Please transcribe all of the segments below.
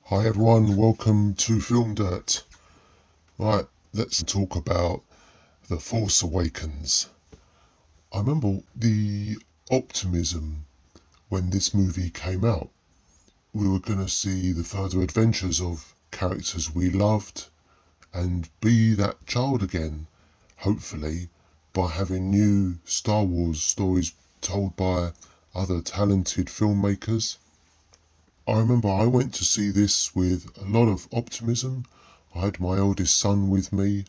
Hi everyone, welcome to FilmDirt. Right, let's talk about The Force Awakens. I remember the optimism when this movie came out. We were going to see the further adventures of characters we loved and be that child again, hopefully, by having new Star Wars stories told by other talented filmmakers. I remember I went to see this with a lot of optimism. I had my eldest son with me,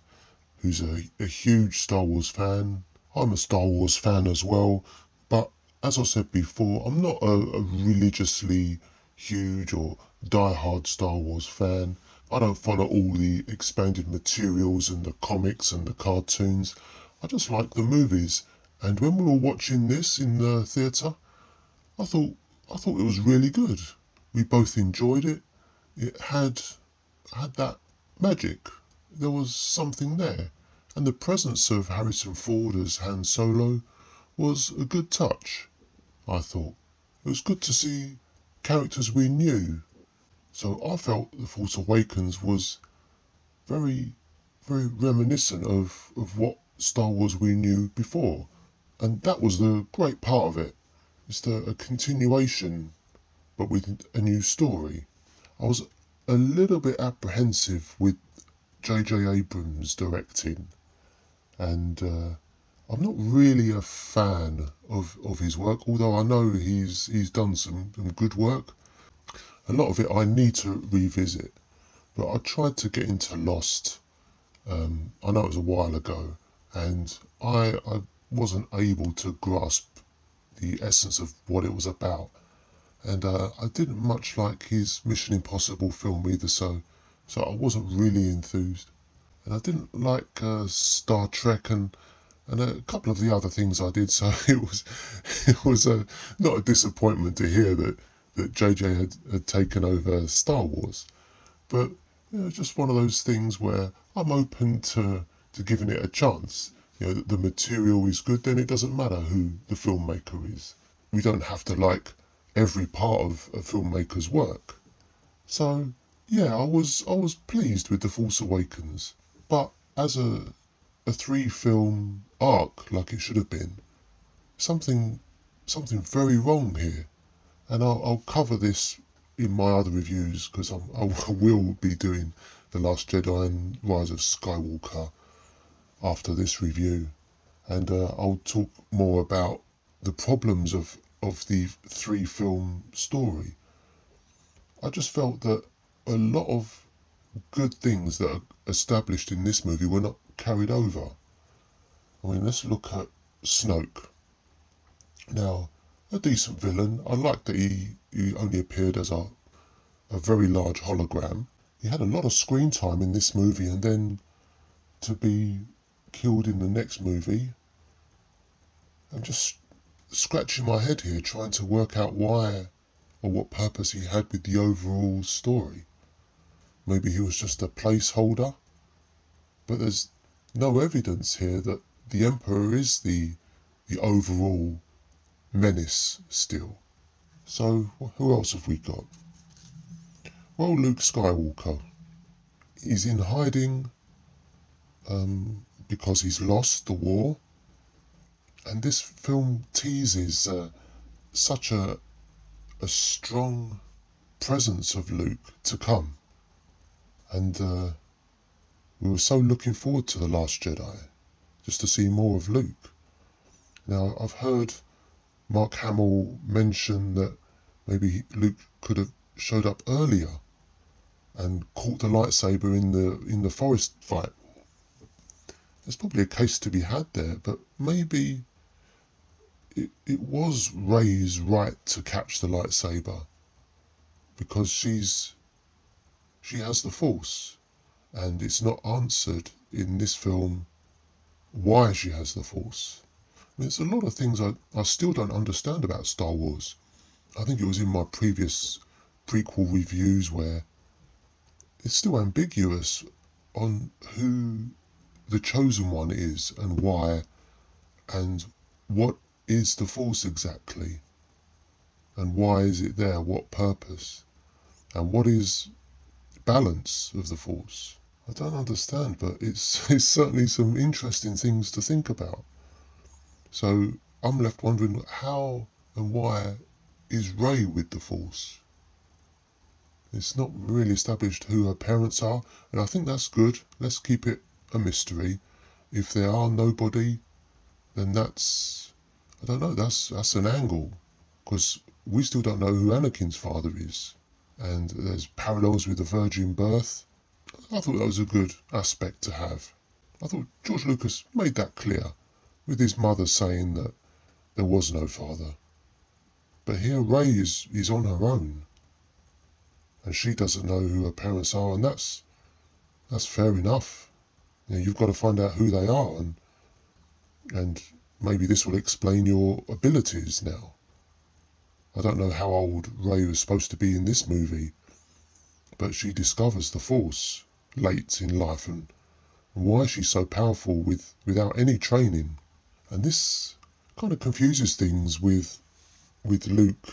who's a huge Star Wars fan. I'm a Star Wars fan as well, but as I said before, I'm not a religiously huge or die-hard Star Wars fan. I don't follow all the expanded materials and the comics and the cartoons. I just like the movies. And when we were watching this in the theatre, I thought it was really good. We both enjoyed it. It had that magic. There was something there. And the presence of Harrison Ford as Han Solo was a good touch, I thought. It was good to see characters we knew. So I felt The Force Awakens was very, very reminiscent of what Star Wars we knew before. And that was the great part of it. It's a continuation, but with a new story. I was a little bit apprehensive with J.J. Abrams directing, and I'm not really a fan of his work, although I know he's done some good work. A lot of it I need to revisit, but I tried to get into Lost. I know it was a while ago, and I wasn't able to grasp the essence of what it was about. And I didn't much like his Mission Impossible film either, so I wasn't really enthused. And I didn't like Star Trek and a couple of the other things I did, so it was not a disappointment to hear that JJ had taken over Star Wars. But just one of those things where I'm open to giving it a chance. The material is good, then it doesn't matter who the filmmaker is. We don't have to like every part of a filmmaker's work. So yeah, I was pleased with The Force Awakens, but as a three film arc like it should have been, something very wrong here, and I'll cover this in my other reviews because I will be doing The Last Jedi and Rise of Skywalker after this review, and I'll talk more about the problems of the three film story. I just felt that a lot of good things that are established in this movie were not carried over. I mean, let's look at Snoke. Now, a decent villain. I like that he only appeared as a very large hologram. He had a lot of screen time in this movie, and then to be killed in the next movie. I'm just scratching my head here trying to work out why or what purpose he had with the overall story. Maybe he was just a placeholder, but there's no evidence here that the Emperor is the overall menace still. So who else have we got? Well, Luke Skywalker. He's in hiding because he's lost the war, and this film teases such a strong presence of Luke to come. And we were so looking forward to The Last Jedi, just to see more of Luke. Now, I've heard Mark Hamill mention that maybe Luke could have showed up earlier and caught the lightsaber in the forest fight. There's probably a case to be had there, but maybe it was Rey's right to catch the lightsaber because she has the Force, and it's not answered in this film why she has the Force. I mean, there's a lot of things I still don't understand about Star Wars. I think it was in my previous prequel reviews where it's still ambiguous on who the chosen one is and why, and what is the Force exactly, and why is it there, what purpose, and what is balance of the Force. I don't understand, but it's certainly some interesting things to think about. So I'm left wondering how and why is Rey with the Force? It's not really established who her parents are, and I think that's good. Let's keep it a mystery. If there are nobody, then that's, I don't know, that's an angle, because we still don't know who Anakin's father is, and there's parallels with the virgin birth. I thought that was a good aspect to have. I thought George Lucas made that clear, with his mother saying that there was no father. But here Rey is on her own, and she doesn't know who her parents are, and that's fair enough. You know, you've got to find out who they are, and maybe this will explain your abilities now. I don't know how old Rey was supposed to be in this movie, but she discovers the Force late in life, and why she's so powerful without any training. And this kind of confuses things with Luke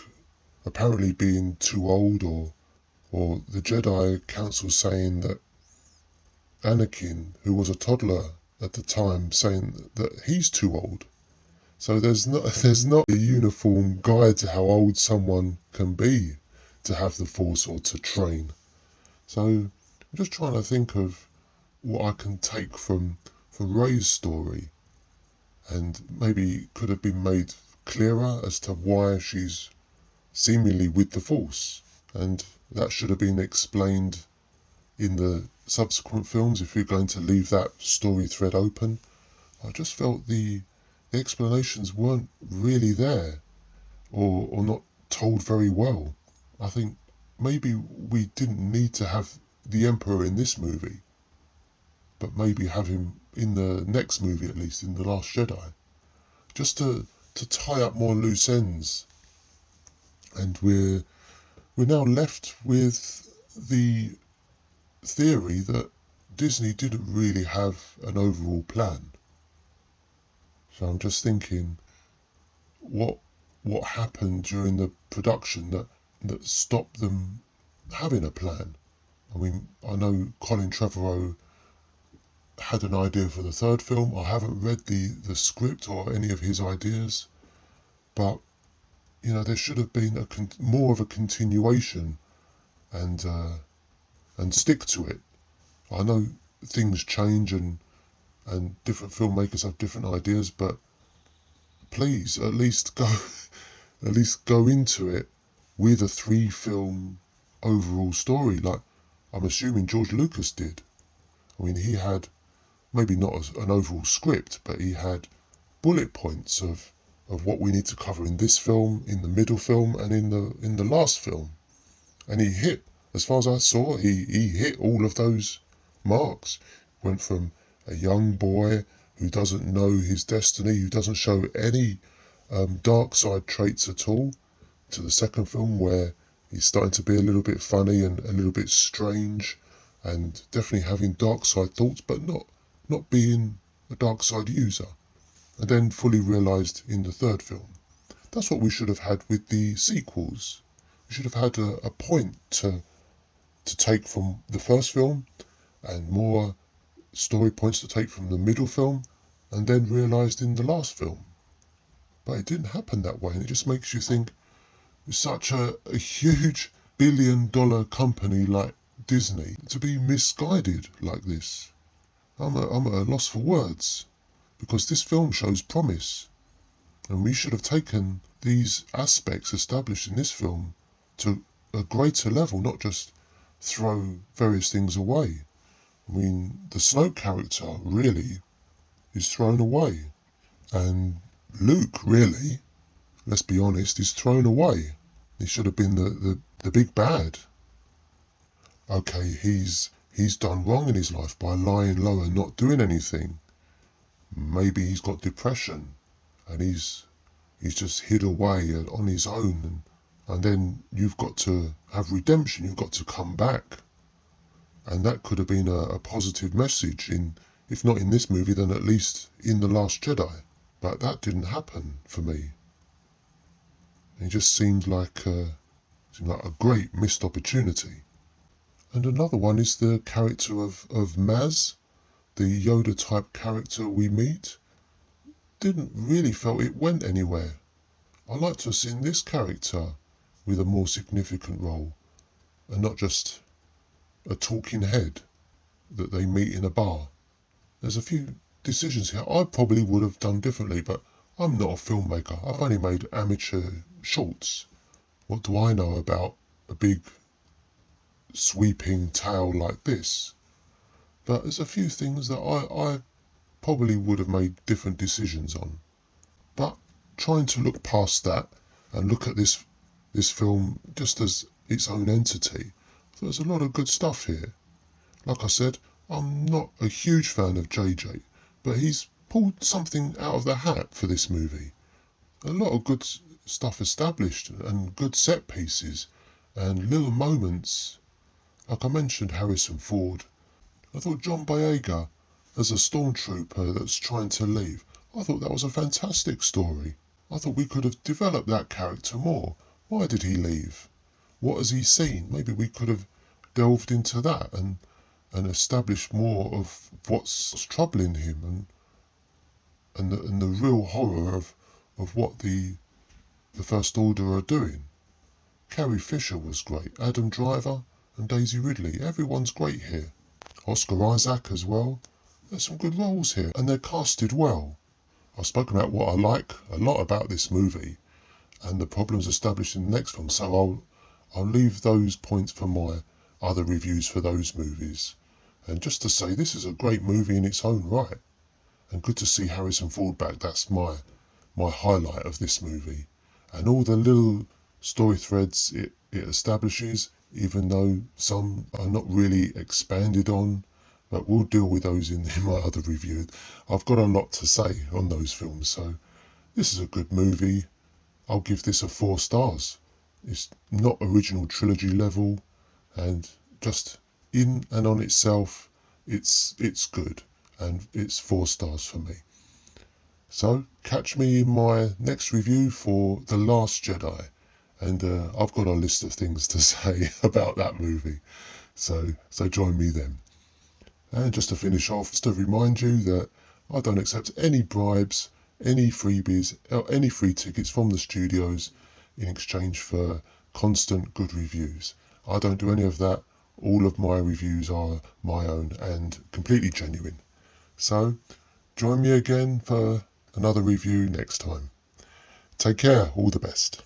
apparently being too old, or the Jedi Council saying that Anakin, who was a toddler at the time, saying that he's too old. So there's not a uniform guide to how old someone can be to have the Force or to train. So I'm just trying to think of what I can take from Rey's story, and maybe could have been made clearer as to why she's seemingly with the Force, and that should have been explained in the subsequent films if you're going to leave that story thread open. I just felt the explanations weren't really there, or not told very well. I think maybe we didn't need to have the Emperor in this movie, but maybe have him in the next movie, at least in The Last Jedi, just to tie up more loose ends. And we're now left with the theory that Disney didn't really have an overall plan. So I'm just thinking, what happened during the production that stopped them having a plan? I mean, I know Colin Trevorrow had an idea for the third film. I haven't read the script or any of his ideas, but you know, there should have been more of a continuation, and stick to it. I know things change, and different filmmakers have different ideas, but please at least go into it with a 3-film overall story, like I'm assuming George Lucas did. I mean, he had maybe not an overall script, but he had bullet points of what we need to cover in this film, in the middle film, and in the last film. And he hit, as far as I saw, he hit all of those marks. Went from a young boy who doesn't know his destiny, who doesn't show any dark side traits at all, to the second film where he's starting to be a little bit funny and a little bit strange, and definitely having dark side thoughts, but not being a dark side user. And then fully realised in the third film. That's what we should have had with the sequels. We should have had a point to take from the first film, and more story points to take from the middle film, and then realised in the last film. But it didn't happen that way, and it just makes you think, with such a huge billion-dollar company like Disney, to be misguided like this. I'm at a loss for words, because this film shows promise, and we should have taken these aspects established in this film to a greater level, not just throw various things away. I mean, the Snoke character really is thrown away, and Luke really, let's be honest, is thrown away. He should have been the big bad. Okay, he's done wrong in his life by lying low and not doing anything. Maybe he's got depression, and he's just hid away on his own, and then you've got to have redemption. You've got to come back, and that could have been a positive message if not in this movie, then at least in The Last Jedi. But that didn't happen for me. It just seemed like a great missed opportunity. And another one is the character of Maz, the Yoda type character we meet. Didn't really felt it went anywhere. I'd like to have seen this character with a more significant role and not just a talking head that they meet in a bar. There's a few decisions here I probably would have done differently, but I'm not a filmmaker. I've only made amateur shorts. What do I know about a big sweeping tale like this? But there's a few things that I probably would have made different decisions on. But trying to look past that and look at this film just as its own entity, there's a lot of good stuff here. Like I said, I'm not a huge fan of JJ, but he's pulled something out of the hat for this movie. A lot of good stuff established and good set pieces and little moments. Like I mentioned, Harrison Ford. I thought John Boyega as a stormtrooper that's trying to leave, I thought that was a fantastic story. I thought we could have developed that character more. Why did he leave? What has he seen? Maybe we could have delved into that and established more of what's troubling him and the real horror of what the First Order are doing. Carrie Fisher was great. Adam Driver and Daisy Ridley. Everyone's great here. Oscar Isaac as well. There's some good roles here and they're casted well. I've spoken about what I like a lot about this movie and the problems established in the next film, so I'll leave those points for my other reviews for those movies. And just to say, this is a great movie in its own right. And good to see Harrison Ford back. That's my highlight of this movie. And all the little story threads it establishes, even though some are not really expanded on, but we'll deal with those in my other review. I've got a lot to say on those films, so this is a good movie. I'll give this a 4 stars. It's not original trilogy level, and just in and on itself, it's good, and it's 4 stars for me. So catch me in my next review for The Last Jedi, and I've got a list of things to say about that movie, so join me then. And just to finish off, just to remind you that I don't accept any bribes, any freebies, or any free tickets from the studios in exchange for constant good reviews. I don't do any of that. All of my reviews are my own and completely genuine. So join me again for another review next time. Take care, all the best.